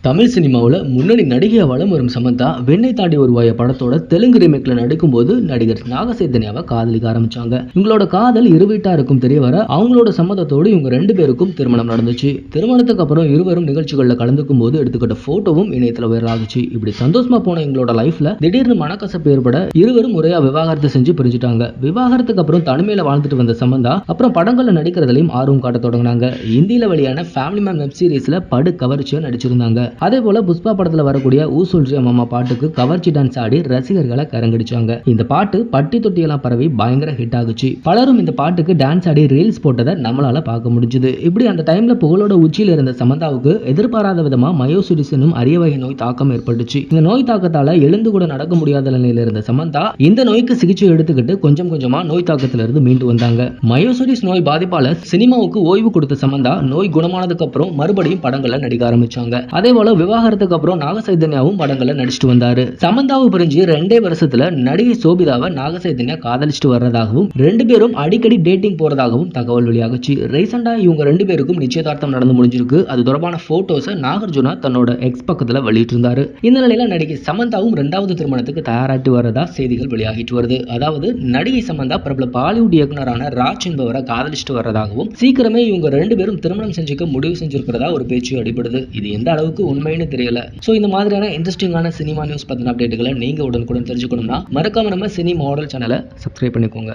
தமிழ் சினிமாவில் முன்னணி நடிகையா வலம் வரும் சமந்தா வெண்ணை தாண்டி வருவாய படத்தோட தெலுங்கு ரீமேக்ல நடிக்கும்போது நடிகர் நாகசைதன்யாவை காதலிக்க ஆரம்பிச்சாங்க. இவங்களோட காதல் இரு வீட்டாருக்கும் தெரிய வர அவங்களோட சம்மதத்தோடு இவங்க 2 பேருக்கும் திருமணம் நடந்துச்சு. திருமணத்துக்கு அப்புறம் இருவரும் நிகழ்ச்சிகளில் கலந்துக்கும் போது எடுத்துக்கிட்ட போட்டோவும் இணையத்தில் வைரல் ஆகுச்சு. இப்படி சந்தோஷமா போன இவங்களோட லைஃப்ல திடீர்னு மனக்கசப்பு ஏற்பட இருவரும் முறையா விவாகரத்து செஞ்சு பிரிஞ்சுட்டாங்க. விவாகரத்துக்கு அப்புறம் தனிமையில வாழ்ந்துட்டு வந்த சமந்தா அப்புறம் படங்கள்ல நடிக்கிறதுலையும் ஆர்வம் காட்ட தொடங்கினாங்க. இந்தியில வெளியான ஃபேமிலி மேன் வெப் சீரிஸ்ல படு கவர்ச்சியா நடிச்சிருந்தாங்க. அதே போல புஷ்பா படத்துல வரக்கூடிய ஊ சொல்றியா மாமா பாட்டுக்கு கவர்ச்சி டான்ஸ் ஆடி ரசிகர்களை கரங்கடிச்சாங்க. இந்த பாட்டு பட்டி தொட்டியெல்லாம் பரவி பயங்கர ஹிட் ஆகுச்சு. பலரும் இந்த பாட்டுக்கு டான்ஸ் ஆடி ரீல்ஸ் போட்டதை நம்மளால பார்க்க முடிஞ்சது. இப்படி அந்த டைம்ல புகழோட உச்சியில இருந்த சமந்தாவுக்கு எதிர்பாராத விதமா மயோசிடிஸ் எனும் அரிய வகை நோய் தாக்கம் ஏற்பட்டுச்சு. இந்த நோய் தாக்கத்தால எழுந்து கூட நடக்க முடியாத நிலையில இருந்த சமந்தா இந்த நோய்க்கு சிகிச்சை எடுத்துக்கிட்டு கொஞ்சம் கொஞ்சமா நோய் தாக்கத்துல இருந்து மீண்டு வந்தாங்க. மயோசிடிஸ் நோய் பாதிப்பால சினிமாவுக்கு ஓய்வு கொடுத்த சமந்தா நோய் குணமானதுக்கு அப்புறம் மறுபடியும் படங்கள்ல நடிக்க ஆரம்பிச்சாங்க. அதே போல விவாகரத்துக்கு அப்புறம் நாகசைதன்யாவும் படங்கள்ல நடிச்சிட்டு வந்தாரு. சமந்தாவை பிரிஞ்சு 2 வருஷத்துல நடிகை சோபிதாவை நாகசைதன்யா காதலிச்சுட்டு வர்றதாகவும் 2 பேரும் அடிக்கடி டேட்டிங் போறதாகவும் தகவல் வெளியாகுச்சு. ரீசெண்டா இவங்க 2 பேருக்கும் நிச்சயதார்த்தம் நடந்து முடிஞ்சிருக்கு. அது தொடர்பான போட்டோஸை நாகார்ஜுனா தன்னோட எக்ஸ் பக்கத்துல வெளியிட்டு இருந்தாரு. இந்த நிலையில நடிகை சமந்தாவும் 2வது திருமணத்துக்கு தயாராட்டி வரதா செய்திகள் வெளியாகிட்டு வருது. அதாவது நடிகை சமந்தா பிரபல பாலிவுட் இயக்குனரான ராஜ் என்பவரை காதலிச்சுட்டு வர்றதாகவும் சீக்கிரமே இவங்க 2 பேரும் திருமணம் செஞ்சுக்க முடிவு செஞ்சிருக்கிறதா ஒரு பேச்சு அடிபடுது. இது எந்த அளவுக்கு உண்மைன்னு தெரியல. சோ இந்த மாதிரியான இன்ட்ரெஸ்டிங்கான சினிமா நியூஸ் பத்தின அப்டேட்டுகளை நீங்க உடனுக்குடன் தெரிஞ்சுக்கணும்னா மறக்காம நம்ம சினி மாடல் சேனலை சப்ஸ்கிரைப் பண்ணிக்கோங்க.